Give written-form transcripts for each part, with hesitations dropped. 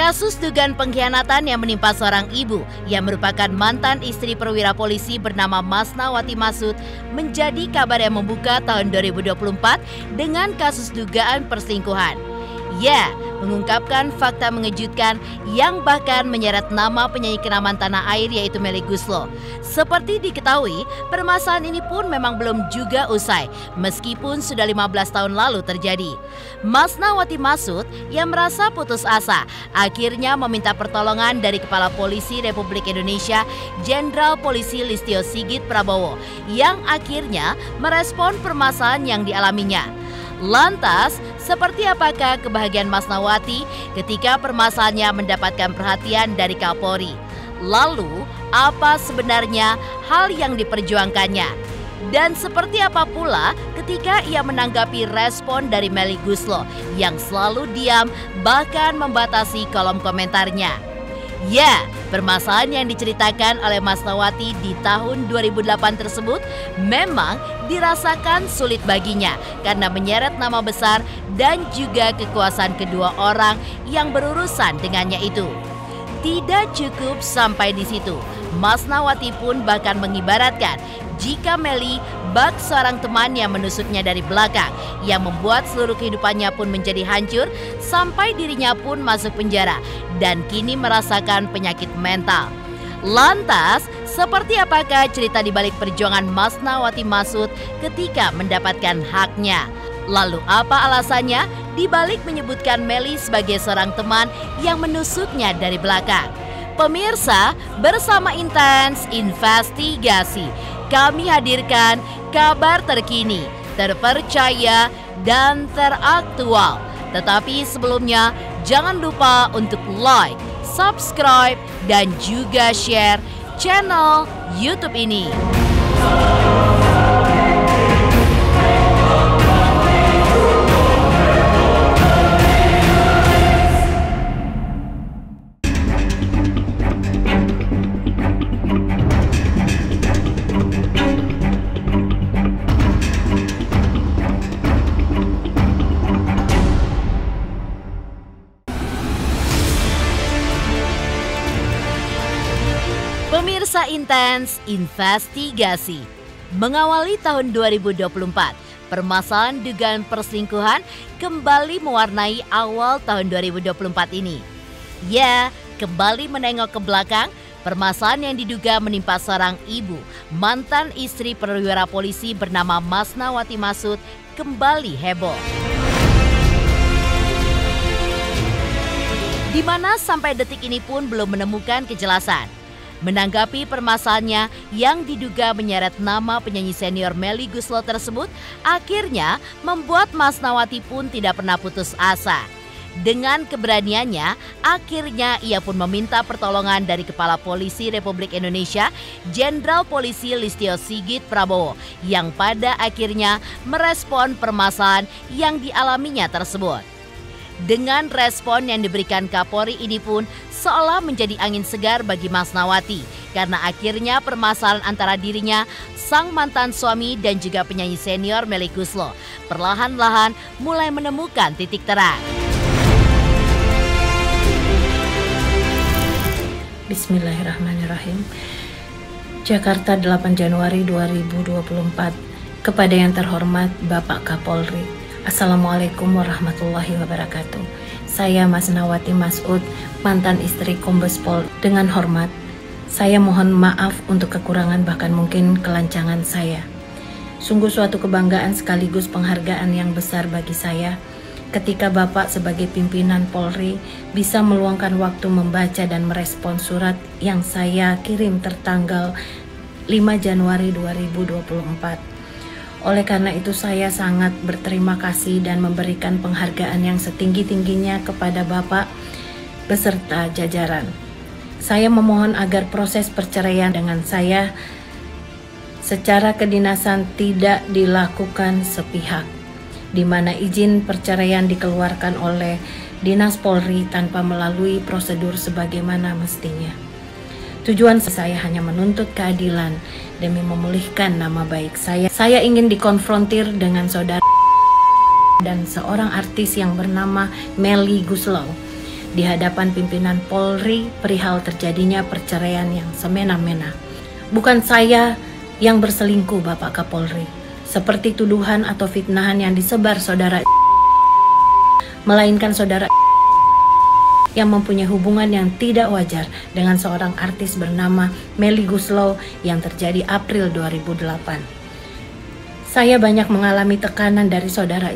Kasus dugaan pengkhianatan yang menimpa seorang ibu yang merupakan mantan istri perwira polisi bernama Masnawati Masud menjadi kabar yang membuka tahun 2024 dengan kasus dugaan perselingkuhan. Ya, mengungkapkan fakta mengejutkan yang bahkan menyeret nama penyanyi kenamaan tanah air yaitu Melly Goeslaw. Seperti diketahui, permasalahan ini pun memang belum juga usai meskipun sudah 15 tahun lalu terjadi. Masnawati Masud yang merasa putus asa akhirnya meminta pertolongan dari Kepala Polisi Republik Indonesia Jenderal Polisi Listio Sigit Prabowo yang akhirnya merespon permasalahan yang dialaminya. Lantas, seperti apakah kebahagiaan Masnawati ketika permasalahannya mendapatkan perhatian dari Kapolri? Lalu, apa sebenarnya hal yang diperjuangkannya? Dan seperti apa pula ketika ia menanggapi respon dari Melly Goeslaw yang selalu diam bahkan membatasi kolom komentarnya? Ya, permasalahan yang diceritakan oleh Masnawati di tahun 2008 tersebut memang dirasakan sulit baginya karena menyeret nama besar dan juga kekuasaan kedua orang yang berurusan dengannya itu. Tidak cukup sampai di situ, Masnawati pun bahkan mengibaratkan jika Melly bak seorang teman yang menusuknya dari belakang yang membuat seluruh kehidupannya pun menjadi hancur sampai dirinya pun masuk penjara dan kini merasakan penyakit mental. Lantas, seperti apakah cerita di balik perjuangan Masnawati Masud ketika mendapatkan haknya? Lalu apa alasannya di balik menyebutkan Melly sebagai seorang teman yang menusuknya dari belakang? Pemirsa, bersama Intens Investigasi, kami hadirkan kabar terkini, terpercaya, dan teraktual. Tetapi sebelumnya, jangan lupa untuk like, subscribe, dan juga share channel YouTube ini. Pemirsa Intens Investigasi, mengawali tahun 2024, permasalahan dugaan perselingkuhan kembali mewarnai awal tahun 2024 ini. Ya, kembali menengok ke belakang, permasalahan yang diduga menimpa seorang ibu, mantan istri perwira polisi bernama Masnawati Masud kembali heboh. Di mana sampai detik ini pun belum menemukan kejelasan. Menanggapi permasalahannya yang diduga menyeret nama penyanyi senior Melly Goeslaw tersebut, akhirnya membuat Masnawati pun tidak pernah putus asa. Dengan keberaniannya, akhirnya ia pun meminta pertolongan dari Kepala Polisi Republik Indonesia, Jenderal Polisi Listio Sigit Prabowo, yang pada akhirnya merespon permasalahan yang dialaminya tersebut. Dengan respon yang diberikan Kapolri ini pun seolah menjadi angin segar bagi Masnawati karena akhirnya permasalahan antara dirinya, sang mantan suami dan juga penyanyi senior Melly Goeslaw perlahan-lahan mulai menemukan titik terang. Bismillahirrahmanirrahim. Jakarta 8 Januari 2024. Kepada yang terhormat Bapak Kapolri, Assalamualaikum warahmatullahi wabarakatuh. Saya Masnawati Masud, mantan istri Kombes Pol. Dengan hormat, saya mohon maaf untuk kekurangan bahkan mungkin kelancangan saya. Sungguh suatu kebanggaan sekaligus penghargaan yang besar bagi saya ketika Bapak sebagai pimpinan Polri bisa meluangkan waktu membaca dan merespon surat yang saya kirim tertanggal 5 Januari 2024. Oleh karena itu saya sangat berterima kasih dan memberikan penghargaan yang setinggi-tingginya kepada Bapak beserta jajaran. Saya memohon agar proses perceraian dengan saya secara kedinasan tidak dilakukan sepihak, di mana izin perceraian dikeluarkan oleh Dinas Polri tanpa melalui prosedur sebagaimana mestinya. Tujuan saya hanya menuntut keadilan demi memulihkan nama baik saya. Saya ingin dikonfrontir dengan saudara dan seorang artis yang bernama Melly Goeslaw di hadapan pimpinan Polri perihal terjadinya perceraian yang semena-mena. Bukan saya yang berselingkuh, Bapak Kapolri, seperti tuduhan atau fitnahan yang disebar saudara, melainkan saudara yang mempunyai hubungan yang tidak wajar dengan seorang artis bernama Melly Goeslaw yang terjadi April 2008. Saya banyak mengalami tekanan dari saudara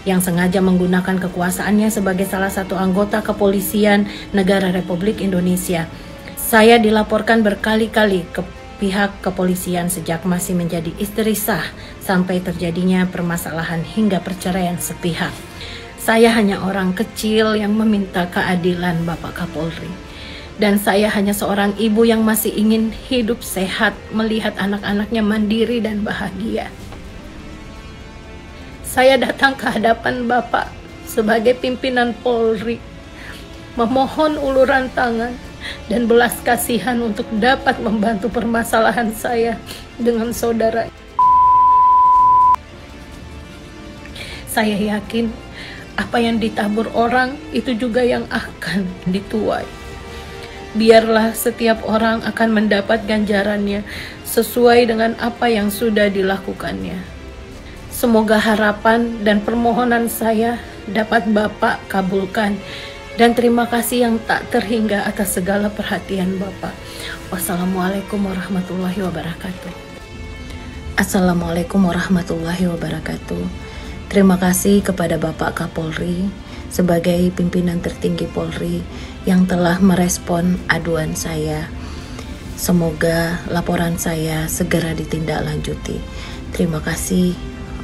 yang sengaja menggunakan kekuasaannya sebagai salah satu anggota kepolisian negara Republik Indonesia. Saya dilaporkan berkali-kali ke pihak kepolisian sejak masih menjadi istri sah sampai terjadinya permasalahan hingga perceraian sepihak. Saya hanya orang kecil yang meminta keadilan, Bapak Kapolri. Dan saya hanya seorang ibu yang masih ingin hidup sehat, melihat anak-anaknya mandiri dan bahagia. Saya datang ke hadapan Bapak sebagai pimpinan Polri, memohon uluran tangan dan belas kasihan untuk dapat membantu permasalahan saya dengan saudara. Saya yakin apa yang ditabur orang itu juga yang akan dituai. Biarlah setiap orang akan mendapat ganjarannya sesuai dengan apa yang sudah dilakukannya. Semoga harapan dan permohonan saya dapat Bapak kabulkan. Dan terima kasih yang tak terhingga atas segala perhatian Bapak. Wassalamualaikum warahmatullahi wabarakatuh. Assalamualaikum warahmatullahi wabarakatuh. Terima kasih kepada Bapak Kapolri sebagai pimpinan tertinggi Polri yang telah merespon aduan saya. Semoga laporan saya segera ditindaklanjuti. Terima kasih.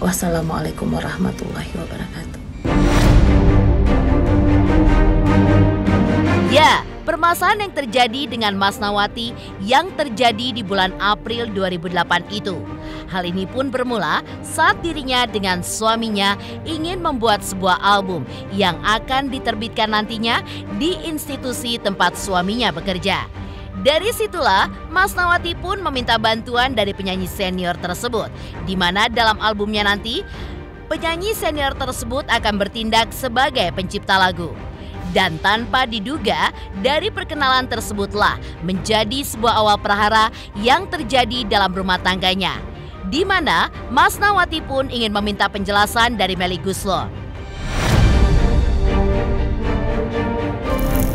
Wassalamualaikum warahmatullahi wabarakatuh. Ya, permasalahan yang terjadi dengan Masnawati yang terjadi di bulan April 2008 itu. Hal ini pun bermula saat dirinya dengan suaminya ingin membuat sebuah album yang akan diterbitkan nantinya di institusi tempat suaminya bekerja. Dari situlah Masnawati pun meminta bantuan dari penyanyi senior tersebut, di mana dalam albumnya nanti penyanyi senior tersebut akan bertindak sebagai pencipta lagu. Dan tanpa diduga, dari perkenalan tersebutlah menjadi sebuah awal prahara yang terjadi dalam rumah tangganya, di mana Masnawati pun ingin meminta penjelasan dari Melly Goeslaw.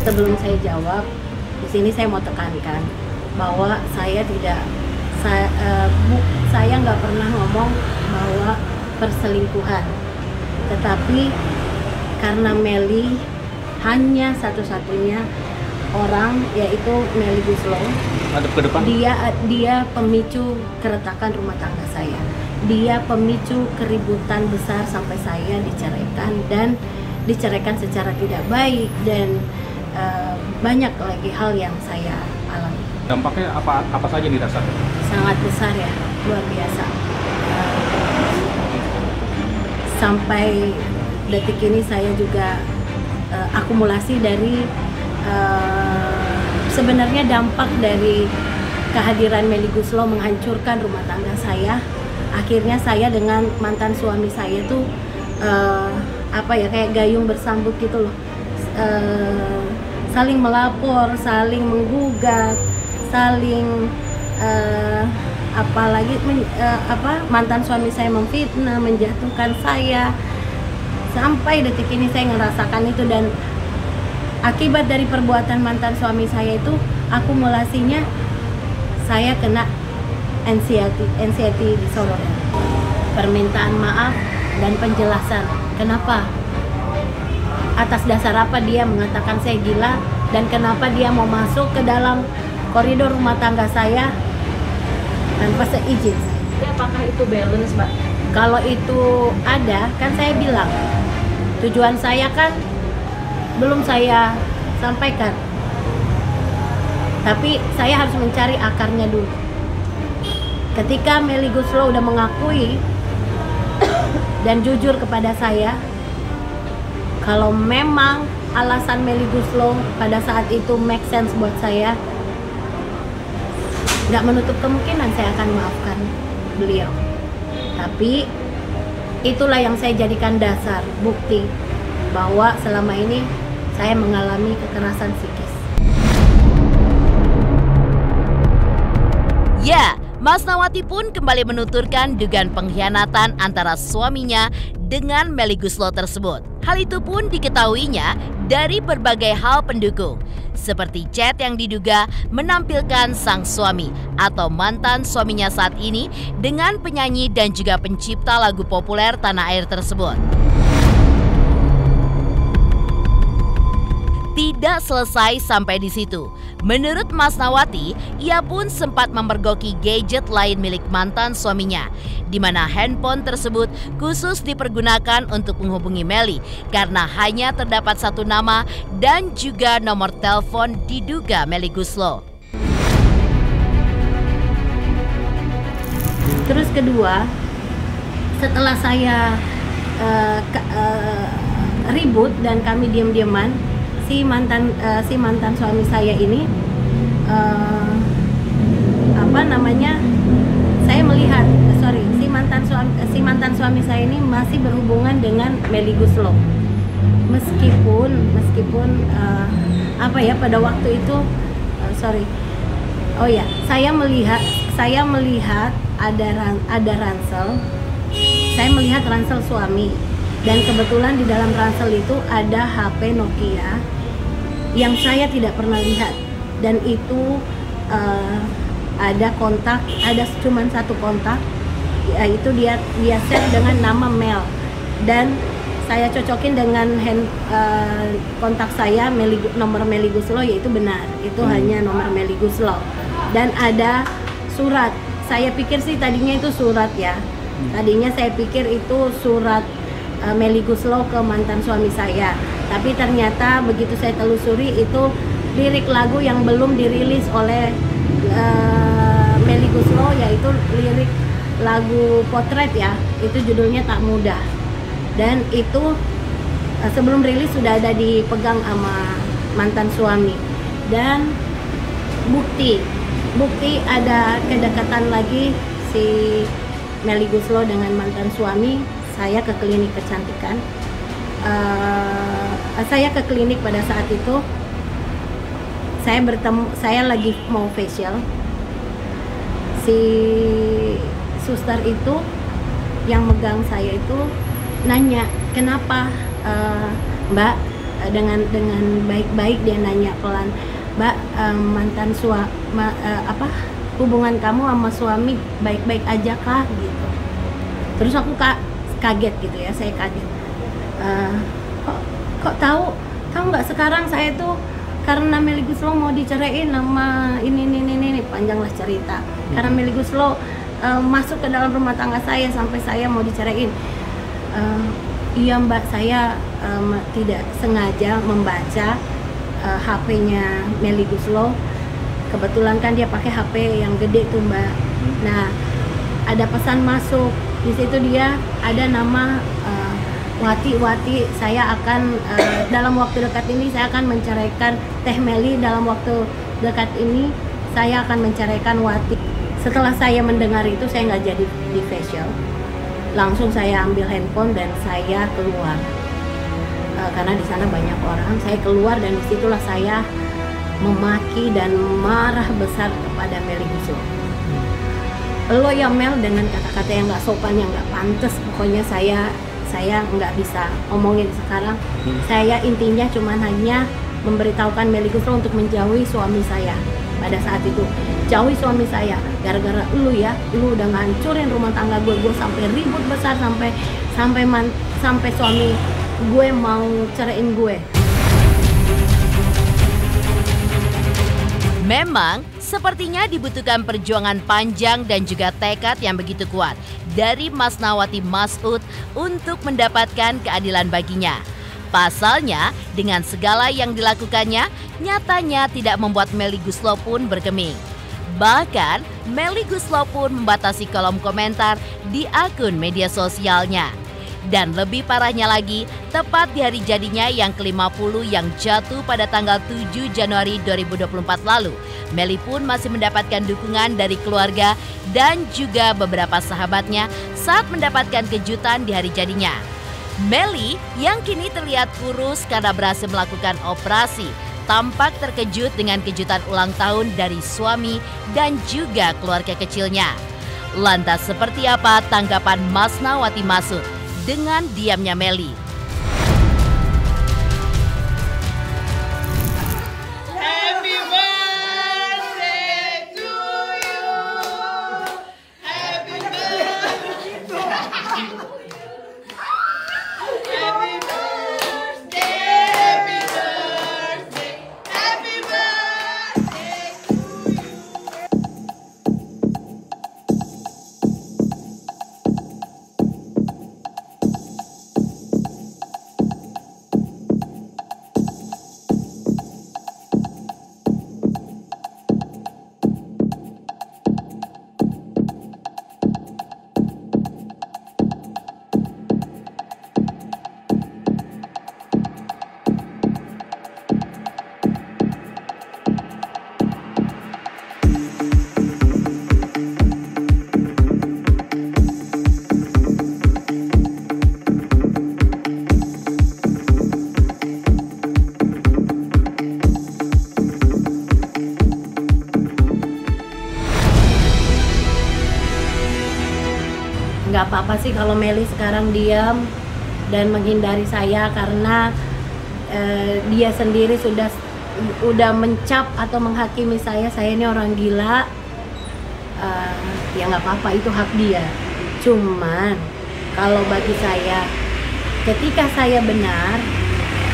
Sebelum saya jawab, di sini saya mau tekankan bahwa saya nggak pernah ngomong bahwa perselingkuhan, tetapi karena Melly hanya satu-satunya orang, yaitu Melly Goeslaw. Dia pemicu keretakan rumah tangga saya. Dia pemicu keributan besar sampai saya diceraikan dan diceraikan secara tidak baik, dan banyak lagi hal yang saya alami. Dampaknya apa saja dirasakan? Sangat besar ya, luar biasa. Sampai detik ini saya juga akumulasi dari sebenarnya dampak dari kehadiran Melly Goeslaw menghancurkan rumah tangga saya. Akhirnya saya dengan mantan suami saya tuh kayak gayung bersambut gitu loh, saling melapor, saling menggugat, saling mantan suami saya memfitnah, menjatuhkan saya. Sampai detik ini saya ngerasakan itu, dan akibat dari perbuatan mantan suami saya itu akumulasinya saya kena anxiety disorder. Permintaan maaf dan penjelasan. Kenapa? Atas dasar apa dia mengatakan saya gila, dan kenapa dia mau masuk ke dalam koridor rumah tangga saya tanpa seizin saya? Apakah itu balance, Mbak? Kalau itu ada, kan saya bilang tujuan saya kan belum saya sampaikan, tapi saya harus mencari akarnya dulu. Ketika Melly Goeslaw udah mengakui dan jujur kepada saya, kalau memang alasan Melly Goeslaw pada saat itu make sense buat saya, nggak menutup kemungkinan saya akan maafkan beliau. Tapi itulah yang saya jadikan dasar bukti bahwa selama ini saya mengalami kekerasan psikis. Ya, Masnawati pun kembali menuturkan dugaan pengkhianatan antara suaminya dengan Melly Guslo tersebut. Hal itu pun diketahuinya dari berbagai hal pendukung, seperti chat yang diduga menampilkan sang suami atau mantan suaminya saat ini dengan penyanyi dan juga pencipta lagu populer tanah air tersebut. Tidak selesai sampai di situ. Menurut Masnawati, ia pun sempat memergoki gadget lain milik mantan suaminya, di mana handphone tersebut khusus dipergunakan untuk menghubungi Melly karena hanya terdapat satu nama dan juga nomor telepon diduga Melly Guslo. Terus kedua, setelah saya ribut dan kami diam-diaman, si mantan suami saya ini saya melihat si mantan suami saya ini masih berhubungan dengan Melly Guslo, meskipun pada waktu itu saya melihat ada ransel, saya melihat ransel suami. Dan kebetulan di dalam ransel itu ada HP Nokia yang saya tidak pernah lihat, dan itu ada kontak, ada cuma satu kontak, yaitu dia set dengan nama Mel, dan saya cocokin dengan kontak saya nomor Melly Guslo, yaitu benar itu hanya nomor Melly Guslo, dan ada surat. Saya pikir sih tadinya itu surat ya, tadinya saya pikir itu surat Melly Guslo ke mantan suami saya, tapi ternyata begitu saya telusuri itu lirik lagu yang belum dirilis oleh Melly Guslo, yaitu lirik lagu Potret ya, itu judulnya Tak Mudah, dan itu sebelum rilis sudah ada dipegang sama mantan suami. Dan bukti ada kedekatan lagi si Melly Guslo dengan mantan suami. Saya ke klinik kecantikan. Saya ke klinik pada saat itu. Saya lagi mau facial. Si suster itu yang megang saya itu nanya, kenapa Mbak, dengan baik-baik dia nanya pelan, Mbak, hubungan kamu sama suami baik-baik aja kah gitu. Terus aku kaget gitu ya, saya kaget. Kok tahu nggak sekarang saya tuh karena Melly Guslo mau diceraiin sama ini panjanglah cerita. Karena Melly Guslo masuk ke dalam rumah tangga saya sampai saya mau diceraiin. Iya Mbak, saya tidak sengaja membaca HP-nya Melly Guslo. Kebetulan kan dia pakai HP yang gede tuh Mbak. Nah, ada pesan masuk. Di situ dia ada nama Wati, saya akan dalam waktu dekat ini saya akan menceraikan Teh Melly, dalam waktu dekat ini saya akan menceraikan Wati. Setelah saya mendengar itu, saya nggak jadi di facial, langsung saya ambil handphone dan saya keluar karena di sana banyak orang. Saya keluar dan disitulah saya memaki dan marah besar kepada Melly Guslo. Lo ya Mel, dengan kata-kata yang nggak sopan, yang nggak pantas, pokoknya saya nggak bisa omongin sekarang. Saya intinya cuman hanya memberitahukan Melly Guslo untuk menjauhi suami saya pada saat itu. Jauhi suami saya, gara-gara lu udah ngancurin rumah tangga gue sampai ribut besar, sampai suami gue mau ceraiin gue. Memang sepertinya dibutuhkan perjuangan panjang dan juga tekad yang begitu kuat dari Masnawati Masud untuk mendapatkan keadilan baginya. Pasalnya, dengan segala yang dilakukannya, nyatanya tidak membuat Melly Guslo pun bergeming. Bahkan, Melly Guslo pun membatasi kolom komentar di akun media sosialnya. Dan lebih parahnya lagi, tepat di hari jadinya yang ke-50 yang jatuh pada tanggal 7 Januari 2024 lalu, Melly pun masih mendapatkan dukungan dari keluarga dan juga beberapa sahabatnya saat mendapatkan kejutan di hari jadinya. Melly yang kini terlihat kurus karena berhasil melakukan operasi, tampak terkejut dengan kejutan ulang tahun dari suami dan juga keluarga kecilnya. Lantas seperti apa tanggapan Masnawati Masud dengan diamnya Melly? Nggak apa-apa sih kalau Melly sekarang diam dan menghindari saya karena dia sendiri udah mencap atau menghakimi saya ini orang gila. Ya nggak apa-apa, itu hak dia. Cuman kalau bagi saya, ketika saya benar,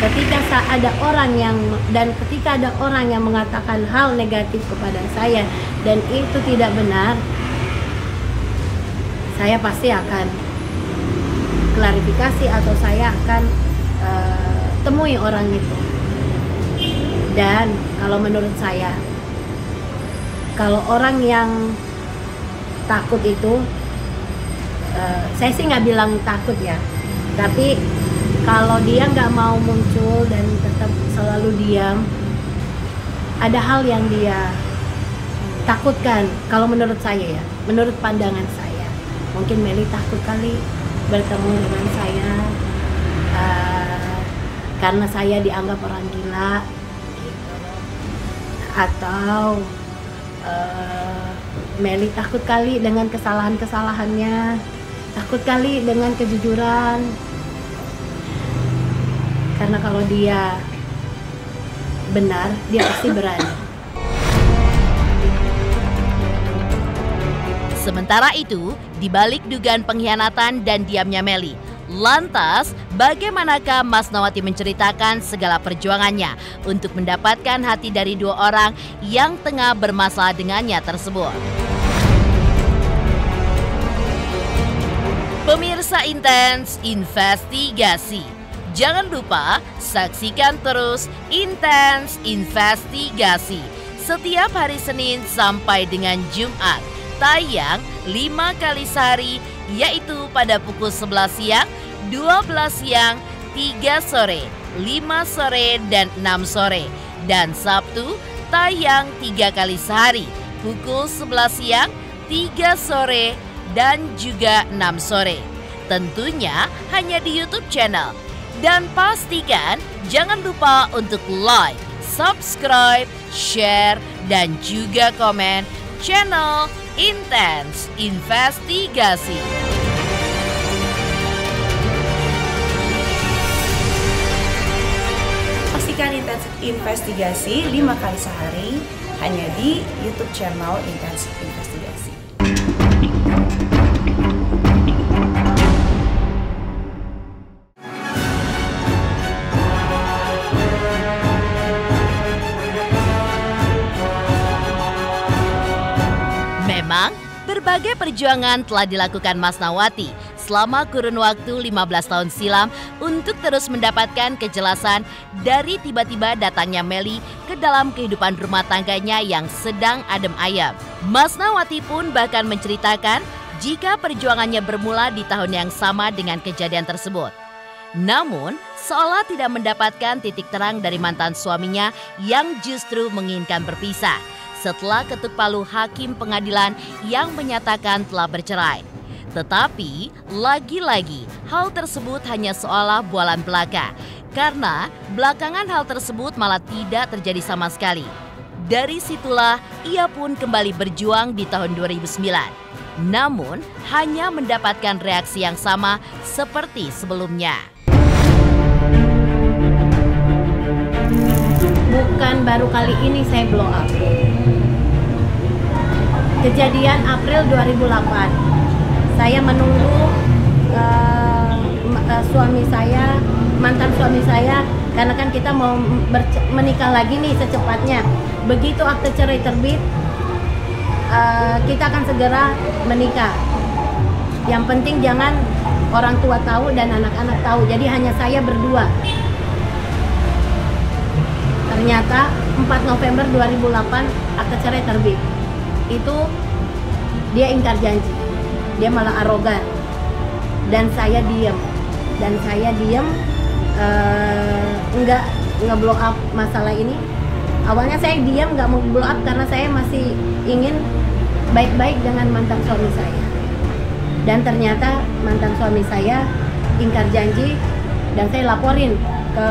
ketika ada orang yang mengatakan hal negatif kepada saya dan itu tidak benar, saya pasti akan klarifikasi atau saya akan temui orang itu. Dan kalau menurut saya, kalau orang yang takut itu, saya sih nggak bilang takut ya, tapi kalau dia nggak mau muncul dan tetap selalu diam, ada hal yang dia takutkan. Kalau menurut saya ya, menurut pandangan saya, mungkin Melly takut kali bertemu dengan saya karena saya dianggap orang gila gitu. Atau Melly takut kali dengan kesalahan-kesalahannya, takut kali dengan kejujuran, karena kalau dia benar, dia pasti berani. Sementara itu, di balik dugaan pengkhianatan dan diamnya Melly, lantas bagaimanakah Masnawati menceritakan segala perjuangannya untuk mendapatkan hati dari dua orang yang tengah bermasalah dengannya tersebut? Pemirsa Intens Investigasi, jangan lupa saksikan terus Intens Investigasi setiap hari Senin sampai dengan Jumat. Tayang 5 kali sehari, yaitu pada pukul 11 siang, 12 siang, 3 sore, 5 sore, dan 6 sore. Dan Sabtu tayang 3 kali sehari, pukul 11 siang, 3 sore, dan juga 6 sore. Tentunya hanya di YouTube channel. Dan pastikan jangan lupa untuk like, subscribe, share, dan juga komen channel Intens Investigasi. Saksikan Intens Investigasi 5 kali sehari hanya di YouTube channel Intens Investigasi. Memang berbagai perjuangan telah dilakukan Masnawati selama kurun waktu 15 tahun silam untuk terus mendapatkan kejelasan dari tiba-tiba datangnya Melly ke dalam kehidupan rumah tangganya yang sedang adem ayem. Masnawati pun bahkan menceritakan jika perjuangannya bermula di tahun yang sama dengan kejadian tersebut. Namun, seolah tidak mendapatkan titik terang dari mantan suaminya yang justru menginginkan berpisah setelah ketuk palu hakim pengadilan yang menyatakan telah bercerai. Tetapi, lagi-lagi hal tersebut hanya seolah bualan belaka, karena belakangan hal tersebut malah tidak terjadi sama sekali. Dari situlah ia pun kembali berjuang di tahun 2009. Namun, hanya mendapatkan reaksi yang sama seperti sebelumnya. Bukan baru kali ini saya blow up. Kejadian April 2008. Saya menunggu suami saya, mantan suami saya, karena kan kita mau menikah lagi nih secepatnya. Begitu akte cerai terbit, kita akan segera menikah. Yang penting jangan orang tua tahu dan anak-anak tahu. Jadi hanya saya berdua. Ternyata 4 November 2008 akte cerai terbit. Itu dia ingkar janji. Dia malah arogan. Dan saya diam. Enggak nge-blow up masalah ini. Awalnya saya diam, nggak mau blow up karena saya masih ingin baik-baik dengan mantan suami saya. Dan ternyata mantan suami saya ingkar janji dan saya laporin ke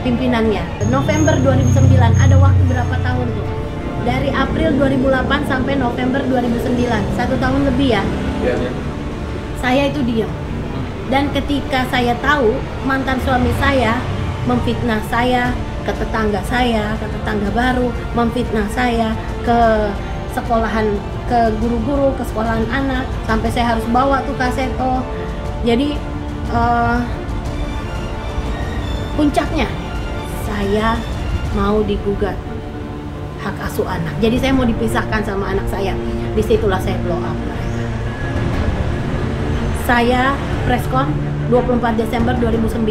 pimpinannya. November 2009, ada waktu berapa tahun tuh? Dari April 2008 sampai November 2009, 1 tahun lebih ya. Saya itu diam. Dan ketika saya tahu mantan suami saya memfitnah saya ke tetangga saya, ke tetangga baru, memfitnah saya ke sekolahan, ke guru-guru, ke sekolahan anak, sampai saya harus bawa tuh kaseto. Jadi puncaknya saya mau digugat hak asuh anak. Jadi saya mau dipisahkan sama anak saya. Disitulah saya blow up. Saya preskon 24 Desember 2009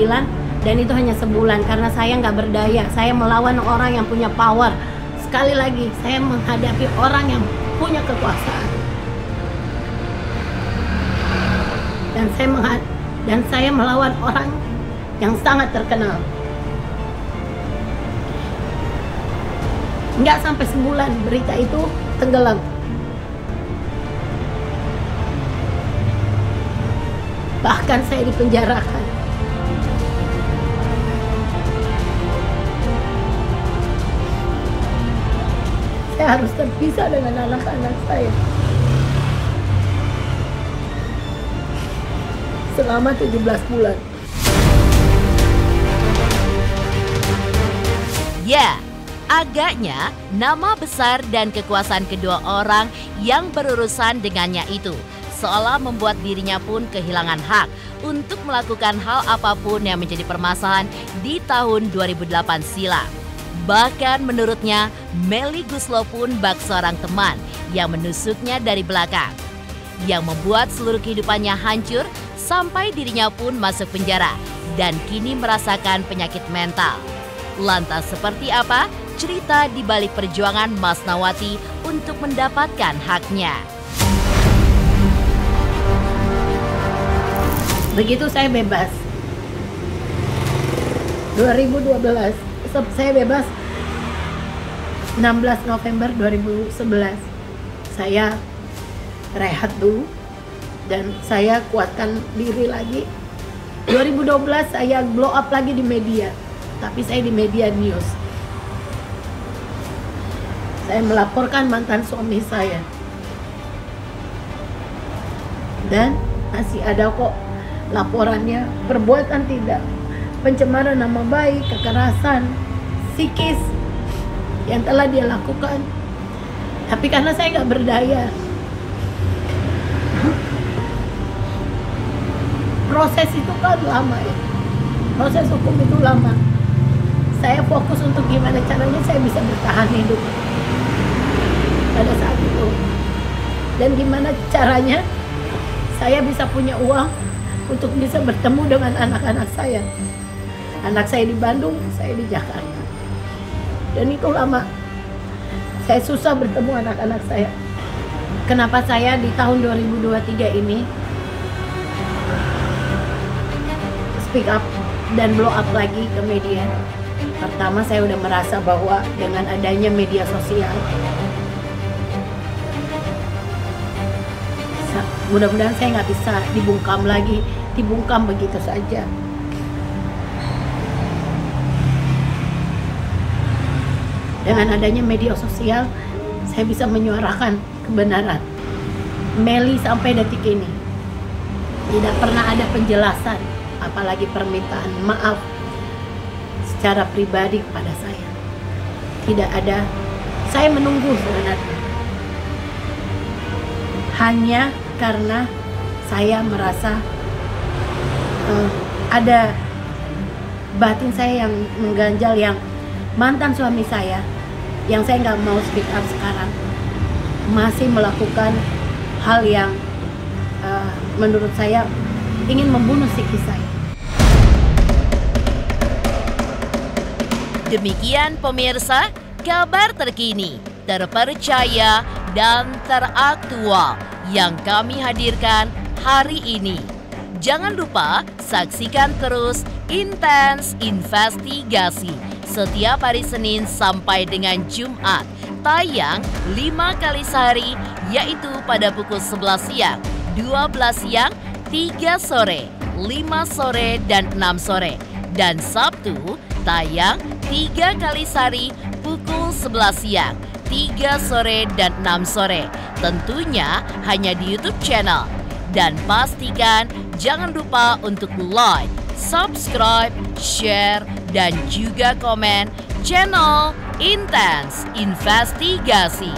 dan itu hanya sebulan karena saya nggak berdaya. Saya melawan orang yang punya power. Sekali lagi, saya menghadapi orang yang punya kekuasaan. Dan saya melawan orang yang sangat terkenal. Nggak sampai sebulan berita itu tenggelam. Bahkan saya dipenjarakan. Saya harus terpisah dengan anak-anak saya selama 17 bulan. Ya, agaknya nama besar dan kekuasaan kedua orang yang berurusan dengannya itu seolah membuat dirinya pun kehilangan hak untuk melakukan hal apapun yang menjadi permasalahan di tahun 2008 silam. Bahkan menurutnya, Melly Guslo pun bak seorang teman yang menusuknya dari belakang, yang membuat seluruh kehidupannya hancur sampai dirinya pun masuk penjara dan kini merasakan penyakit mental. Lantas seperti apa cerita di balik perjuangan Masnawati untuk mendapatkan haknya? Begitu saya bebas 2012, saya bebas 16 November 2011. Saya rehat dulu dan saya kuatkan diri lagi. 2012 saya blow up lagi di media, tapi saya di media news. Saya melaporkan mantan suami saya dan masih ada kok laporannya, perbuatan tidak, pencemaran nama baik, kekerasan psikis yang telah dia lakukan. Tapi karena saya nggak berdaya, proses itu kan lama ya, proses hukum itu lama. Saya fokus untuk gimana caranya saya bisa bertahan hidup pada saat itu, dan gimana caranya saya bisa punya uang untuk bisa bertemu dengan anak-anak saya. Anak saya di Bandung, saya di Jakarta. Dan itu lama. Saya susah bertemu anak-anak saya. Kenapa saya di tahun 2023 ini speak up dan blow up lagi ke media? Pertama, saya udah merasa bahwa dengan adanya media sosial, Mudah-mudahan saya nggak bisa dibungkam lagi, dibungkam begitu saja. Dengan adanya media sosial, saya bisa menyuarakan kebenaran. Meli sampai detik ini tidak pernah ada penjelasan, apalagi permintaan maaf secara pribadi kepada saya. Tidak ada. Saya menunggu sebenarnya. Hanya karena saya merasa ada batin saya yang mengganjal, yang mantan suami saya, yang saya nggak mau speak up sekarang, masih melakukan hal yang menurut saya ingin membunuh psikis saya. Demikian pemirsa, kabar terkini, terpercaya, dan teraktual yang kami hadirkan hari ini. Jangan lupa saksikan terus Intens Investigasi setiap hari Senin sampai dengan Jumat, tayang 5 kali sehari, yaitu pada pukul 11 siang, 12 siang, 3 sore, 5 sore, dan 6 sore. Dan Sabtu, tayang 3 kali sehari, pukul 11 siang, 3 sore, dan 6 sore. Tentunya hanya di YouTube channel. Dan pastikan jangan lupa untuk like, subscribe, share, dan juga komen channel Intens Investigasi.